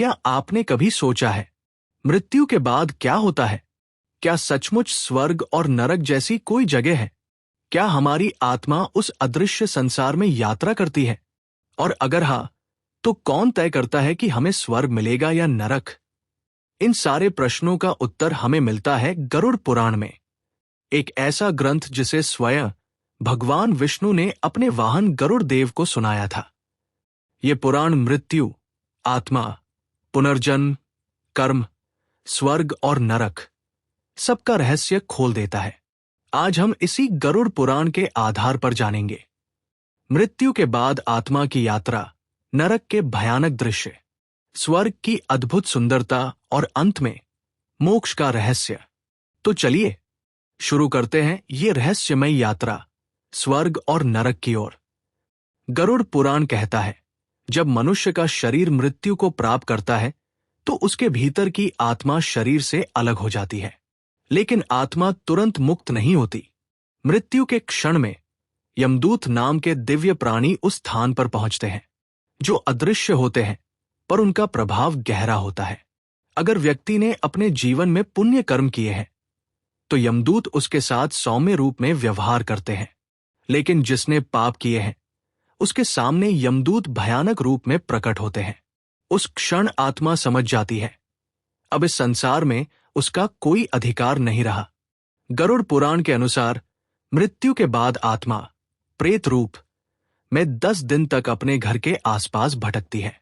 क्या आपने कभी सोचा है, मृत्यु के बाद क्या होता है? क्या सचमुच स्वर्ग और नरक जैसी कोई जगह है? क्या हमारी आत्मा उस अदृश्य संसार में यात्रा करती है? और अगर हाँ, तो कौन तय करता है कि हमें स्वर्ग मिलेगा या नरक? इन सारे प्रश्नों का उत्तर हमें मिलता है गरुड़ पुराण में, एक ऐसा ग्रंथ जिसे स्वयं भगवान विष्णु ने अपने वाहन गरुड़ देव को सुनाया था। ये पुराण मृत्यु, आत्मा, पुनर्जन्म, कर्म, स्वर्ग और नरक सबका रहस्य खोल देता है। आज हम इसी गरुड़ पुराण के आधार पर जानेंगे मृत्यु के बाद आत्मा की यात्रा, नरक के भयानक दृश्य, स्वर्ग की अद्भुत सुंदरता और अंत में मोक्ष का रहस्य। तो चलिए शुरू करते हैं ये रहस्यमय यात्रा स्वर्ग और नरक की ओर। गरुड़ पुराण कहता है, जब मनुष्य का शरीर मृत्यु को प्राप्त करता है तो उसके भीतर की आत्मा शरीर से अलग हो जाती है। लेकिन आत्मा तुरंत मुक्त नहीं होती। मृत्यु के क्षण में यमदूत नाम के दिव्य प्राणी उस स्थान पर पहुंचते हैं, जो अदृश्य होते हैं पर उनका प्रभाव गहरा होता है। अगर व्यक्ति ने अपने जीवन में पुण्य कर्म किए हैं तो यमदूत उसके साथ सौम्य रूप में व्यवहार करते हैं। लेकिन जिसने पाप किए हैं उसके सामने यमदूत भयानक रूप में प्रकट होते हैं। उस क्षण आत्मा समझ जाती है, अब इस संसार में उसका कोई अधिकार नहीं रहा। गरुड़ पुराण के अनुसार मृत्यु के बाद आत्मा प्रेत रूप में 10 दिन तक अपने घर के आसपास भटकती है।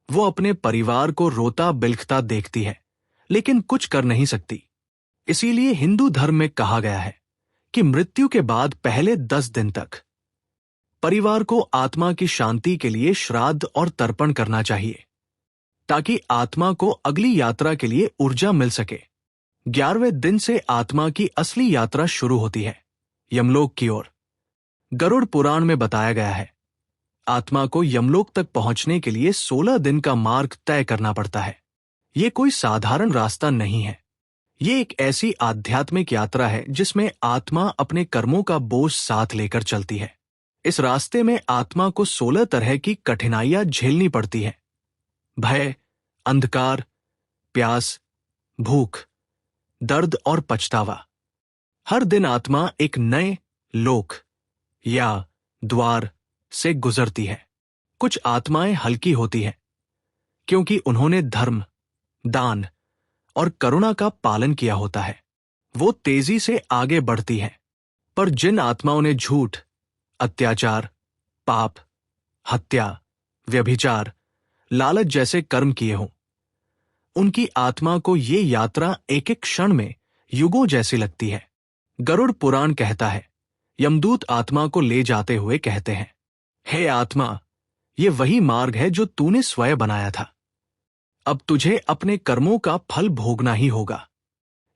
वो अपने परिवार को रोता बिलखता देखती है, लेकिन कुछ कर नहीं सकती। इसीलिए हिंदू धर्म में कहा गया है कि मृत्यु के बाद पहले 10 दिन तक परिवार को आत्मा की शांति के लिए श्राद्ध और तर्पण करना चाहिए, ताकि आत्मा को अगली यात्रा के लिए ऊर्जा मिल सके। 11वें दिन से आत्मा की असली यात्रा शुरू होती है, यमलोक की ओर। गरुड़ पुराण में बताया गया है, आत्मा को यमलोक तक पहुंचने के लिए 16 दिन का मार्ग तय करना पड़ता है। ये कोई साधारण रास्ता नहीं है। ये एक ऐसी आध्यात्मिक यात्रा है जिसमें आत्मा अपने कर्मों का बोझ साथ लेकर चलती है। इस रास्ते में आत्मा को 16 तरह की कठिनाइयां झेलनी पड़ती हैं। भय, अंधकार, प्यास, भूख, दर्द और पछतावा। हर दिन आत्मा एक नए लोक या द्वार से गुजरती है। कुछ आत्माएं हल्की होती हैं क्योंकि उन्होंने धर्म, दान और करुणा का पालन किया होता है। वो तेजी से आगे बढ़ती हैं। पर जिन आत्माओं ने झूठ, अत्याचार, पाप, हत्या, व्यभिचार, लालच जैसे कर्म किए हों, उनकी आत्मा को ये यात्रा एक एक क्षण में युगों जैसी लगती है। गरुड़ पुराण कहता है, यमदूत आत्मा को ले जाते हुए कहते हैं, हे आत्मा, ये वही मार्ग है जो तूने स्वयं बनाया था। अब तुझे अपने कर्मों का फल भोगना ही होगा।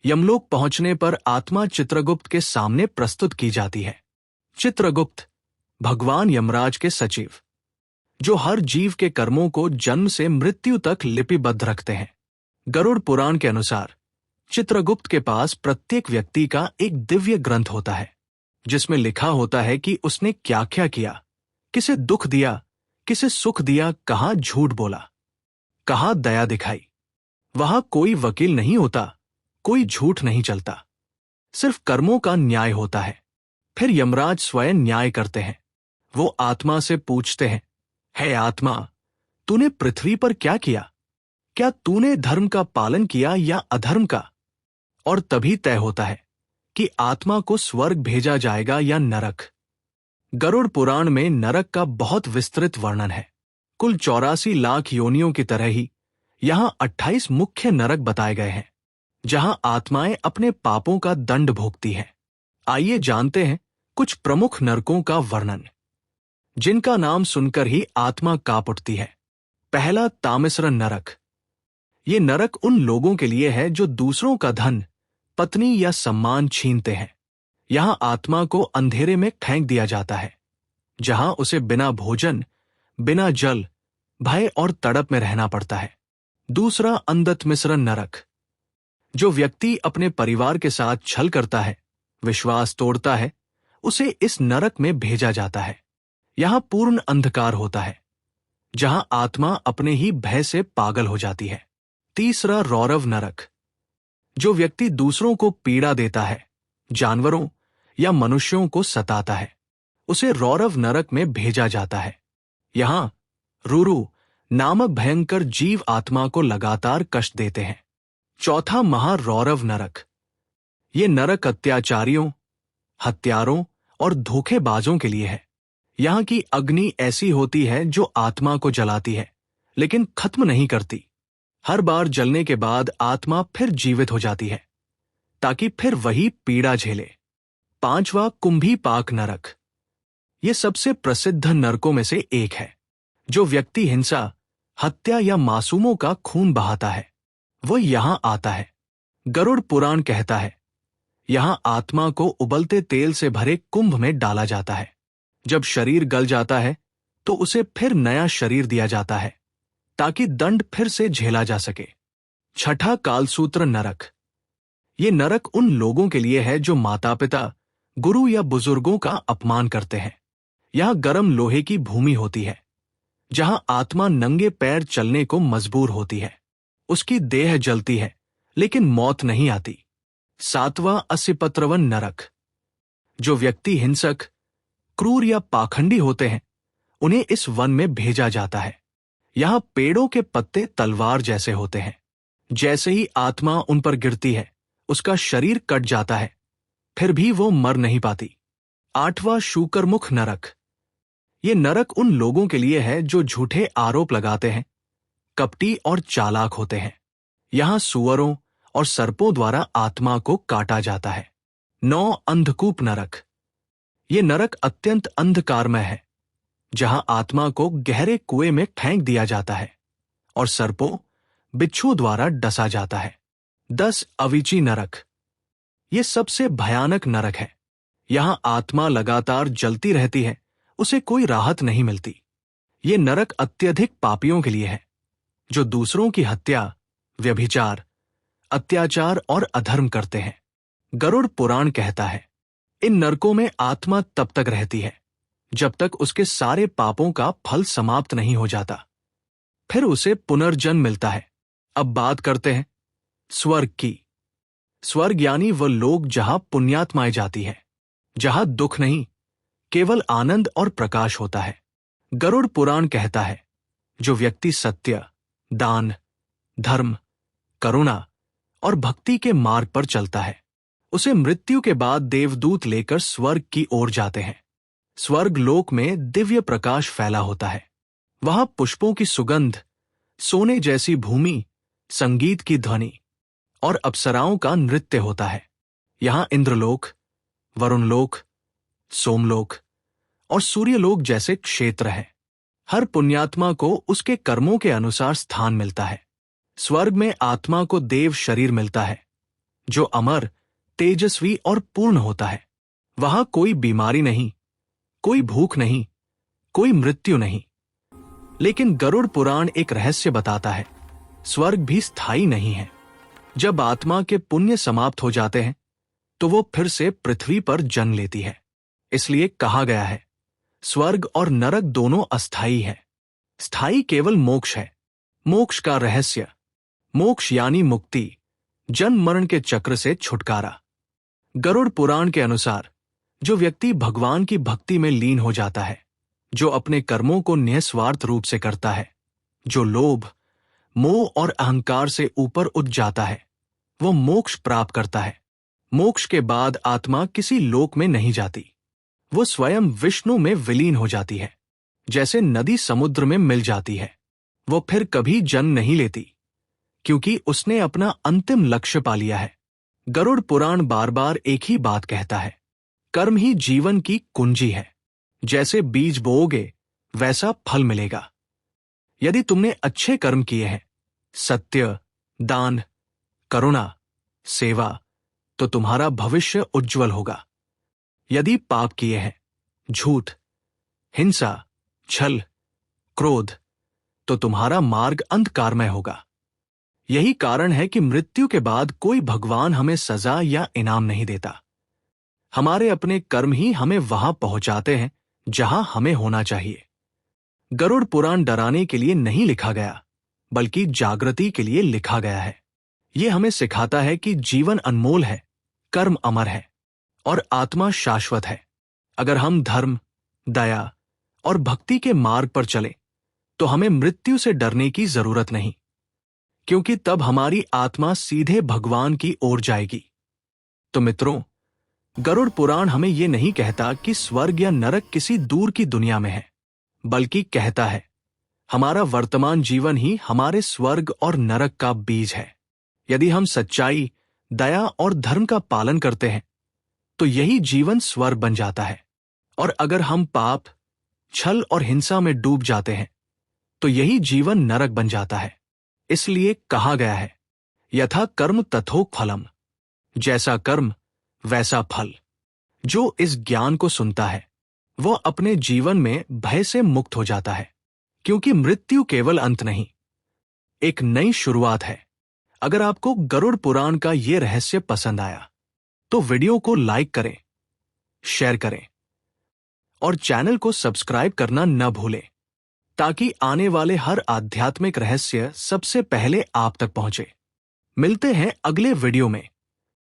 यमलोक पहुंचने पर आत्मा चित्रगुप्त के सामने प्रस्तुत की जाती है। चित्रगुप्त भगवान यमराज के सचिव, जो हर जीव के कर्मों को जन्म से मृत्यु तक लिपिबद्ध रखते हैं। गरुड़ पुराण के अनुसार चित्रगुप्त के पास प्रत्येक व्यक्ति का एक दिव्य ग्रंथ होता है, जिसमें लिखा होता है कि उसने क्या क्या किया, किसे दुख दिया, किसे सुख दिया, कहाँ झूठ बोला, कहाँ दया दिखाई। वहां कोई वकील नहीं होता, कोई झूठ नहीं चलता, सिर्फ कर्मों का न्याय होता है। फिर यमराज स्वयं न्याय करते हैं। वो आत्मा से पूछते हैं, हे आत्मा, तूने पृथ्वी पर क्या किया? क्या तूने धर्म का पालन किया या अधर्म का? और तभी तय होता है कि आत्मा को स्वर्ग भेजा जाएगा या नरक। गरुड़ पुराण में नरक का बहुत विस्तृत वर्णन है। कुल 84 लाख योनियों की तरह ही यहां 28 मुख्य नरक बताए गए हैं, जहां आत्माएं अपने पापों का दंड भोगती हैं। आइए जानते हैं कुछ प्रमुख नरकों का वर्णन, जिनका नाम सुनकर ही आत्मा कांप उठती है। पहला, तामिस्र नरक। ये नरक उन लोगों के लिए है जो दूसरों का धन, पत्नी या सम्मान छीनते हैं। यहां आत्मा को अंधेरे में फेंक दिया जाता है, जहां उसे बिना भोजन, बिना जल, भय और तड़प में रहना पड़ता है। दूसरा, अंधतमिश्र नरक। जो व्यक्ति अपने परिवार के साथ छल करता है, विश्वास तोड़ता है, उसे इस नरक में भेजा जाता है। यहां पूर्ण अंधकार होता है। जहां आत्मा अपने ही भय से पागल हो जाती है। तीसरा, रौरव नरक। जो व्यक्ति दूसरों को पीड़ा देता है, जानवरों या मनुष्यों को सताता है, उसे रौरव नरक में भेजा जाता है। यहां रुरु नामक भयंकर जीव आत्मा को लगातार कष्ट देते हैं। चौथा, महारौरव नरक। ये नरक अत्याचारियों, हत्यारों और धोखेबाजों के लिए है। यहां की अग्नि ऐसी होती है जो आत्मा को जलाती है, लेकिन खत्म नहीं करती। हर बार जलने के बाद आत्मा फिर जीवित हो जाती है, ताकि फिर वही पीड़ा झेले। पांचवा, कुंभीपाक नरक। ये सबसे प्रसिद्ध नरकों में से एक है। जो व्यक्ति हिंसा, हत्या या मासूमों का खून बहाता है, वो यहां आता है। गरुड़ पुराण कहता है, यहां आत्मा को उबलते तेल से भरे कुंभ में डाला जाता है। जब शरीर गल जाता है तो उसे फिर नया शरीर दिया जाता है, ताकि दंड फिर से झेला जा सके। छठा, कालसूत्र नरक। ये नरक उन लोगों के लिए है जो माता पिता, गुरु या बुजुर्गों का अपमान करते हैं। यहां गर्म लोहे की भूमि होती है, जहां आत्मा नंगे पैर चलने को मजबूर होती है। उसकी देह जलती है, लेकिन मौत नहीं आती। सातवां, असिपत्रवन नरक। जो व्यक्ति हिंसक, क्रूर या पाखंडी होते हैं, उन्हें इस वन में भेजा जाता है। यहां पेड़ों के पत्ते तलवार जैसे होते हैं। जैसे ही आत्मा उन पर गिरती है, उसका शरीर कट जाता है, फिर भी वो मर नहीं पाती। आठवां, शूकरमुख नरक। ये नरक उन लोगों के लिए है जो झूठे आरोप लगाते हैं, कपटी और चालाक होते हैं। यहां सुअरों और सर्पों द्वारा आत्मा को काटा जाता है। 9, अंधकूप नरक। ये नरक अत्यंत अंधकारमय है, जहां आत्मा को गहरे कुएं में फेंक दिया जाता है और सर्पों, बिच्छुओं द्वारा डसा जाता है। 10, अविची नरक। ये सबसे भयानक नरक है। यहां आत्मा लगातार जलती रहती है, उसे कोई राहत नहीं मिलती। ये नरक अत्यधिक पापियों के लिए है, जो दूसरों की हत्या, व्यभिचार, अत्याचार और अधर्म करते हैं। गरुड़ पुराण कहता है, इन नरकों में आत्मा तब तक रहती है जब तक उसके सारे पापों का फल समाप्त नहीं हो जाता। फिर उसे पुनर्जन्म मिलता है। अब बात करते हैं स्वर्ग की। स्वर्ग यानी वह लोक जहां पुण्यात्माएं जाती है, जहां दुख नहीं, केवल आनंद और प्रकाश होता है। गरुड़ पुराण कहता है, जो व्यक्ति सत्य, दान, धर्म, करुणा और भक्ति के मार्ग पर चलता है, उसे मृत्यु के बाद देवदूत लेकर स्वर्ग की ओर जाते हैं। स्वर्ग लोक में दिव्य प्रकाश फैला होता है। वहां पुष्पों की सुगंध, सोने जैसी भूमि, संगीत की ध्वनि और अप्सराओं का नृत्य होता है। यहां इंद्रलोक, वरुणलोक, सोमलोक और सूर्यलोक जैसे क्षेत्र हैं। हर पुण्यात्मा को उसके कर्मों के अनुसार स्थान मिलता है। स्वर्ग में आत्मा को देव शरीर मिलता है, जो अमर, तेजस्वी और पूर्ण होता है। वहां कोई बीमारी नहीं, कोई भूख नहीं, कोई मृत्यु नहीं। लेकिन गरुड़ पुराण एक रहस्य बताता है, स्वर्ग भी स्थायी नहीं है। जब आत्मा के पुण्य समाप्त हो जाते हैं, तो वो फिर से पृथ्वी पर जन्म लेती है। इसलिए कहा गया है, स्वर्ग और नरक दोनों अस्थायी हैं। स्थायी केवल मोक्ष है। मोक्ष का रहस्य, मोक्ष यानी मुक्ति, जन्म मरण के चक्र से छुटकारा। गरुड़ पुराण के अनुसार, जो व्यक्ति भगवान की भक्ति में लीन हो जाता है, जो अपने कर्मों को निस्वार्थ रूप से करता है, जो लोभ, मोह और अहंकार से ऊपर उठ जाता है, वो मोक्ष प्राप्त करता है। मोक्ष के बाद आत्मा किसी लोक में नहीं जाती, वो स्वयं विष्णु में विलीन हो जाती है। जैसे नदी समुद्र में मिल जाती है, वो फिर कभी जन्म नहीं लेती, क्योंकि उसने अपना अंतिम लक्ष्य पा लिया है। गरुड़ पुराण बार बार एक ही बात कहता है, कर्म ही जीवन की कुंजी है। जैसे बीज बोओगे, वैसा फल मिलेगा। यदि तुमने अच्छे कर्म किए हैं, सत्य, दान, करुणा, सेवा, तो तुम्हारा भविष्य उज्जवल होगा। यदि पाप किए हैं, झूठ, हिंसा, छल, क्रोध, तो तुम्हारा मार्ग अंधकारमय होगा। यही कारण है कि मृत्यु के बाद कोई भगवान हमें सजा या इनाम नहीं देता। हमारे अपने कर्म ही हमें वहां पहुंचाते हैं जहां हमें होना चाहिए। गरुड़ पुराण डराने के लिए नहीं लिखा गया, बल्कि जागृति के लिए लिखा गया है। ये हमें सिखाता है कि जीवन अनमोल है, कर्म अमर है और आत्मा शाश्वत है। अगर हम धर्म, दया और भक्ति के मार्ग पर चले तो हमें मृत्यु से डरने की जरूरत नहीं, क्योंकि तब हमारी आत्मा सीधे भगवान की ओर जाएगी। तो मित्रों, गरुड़ पुराण हमें यह नहीं कहता कि स्वर्ग या नरक किसी दूर की दुनिया में है, बल्कि कहता है हमारा वर्तमान जीवन ही हमारे स्वर्ग और नरक का बीज है। यदि हम सच्चाई, दया और धर्म का पालन करते हैं तो यही जीवन स्वर्ग बन जाता है, और अगर हम पाप, छल और हिंसा में डूब जाते हैं तो यही जीवन नरक बन जाता है। इसलिए कहा गया है, यथा कर्म तथो फलम, जैसा कर्म वैसा फल। जो इस ज्ञान को सुनता है वह अपने जीवन में भय से मुक्त हो जाता है, क्योंकि मृत्यु केवल अंत नहीं, एक नई शुरुआत है। अगर आपको गरुड़ पुराण का यह रहस्य पसंद आया तो वीडियो को लाइक करें, शेयर करें और चैनल को सब्सक्राइब करना न भूलें, ताकि आने वाले हर आध्यात्मिक रहस्य सबसे पहले आप तक पहुंचे। मिलते हैं अगले वीडियो में।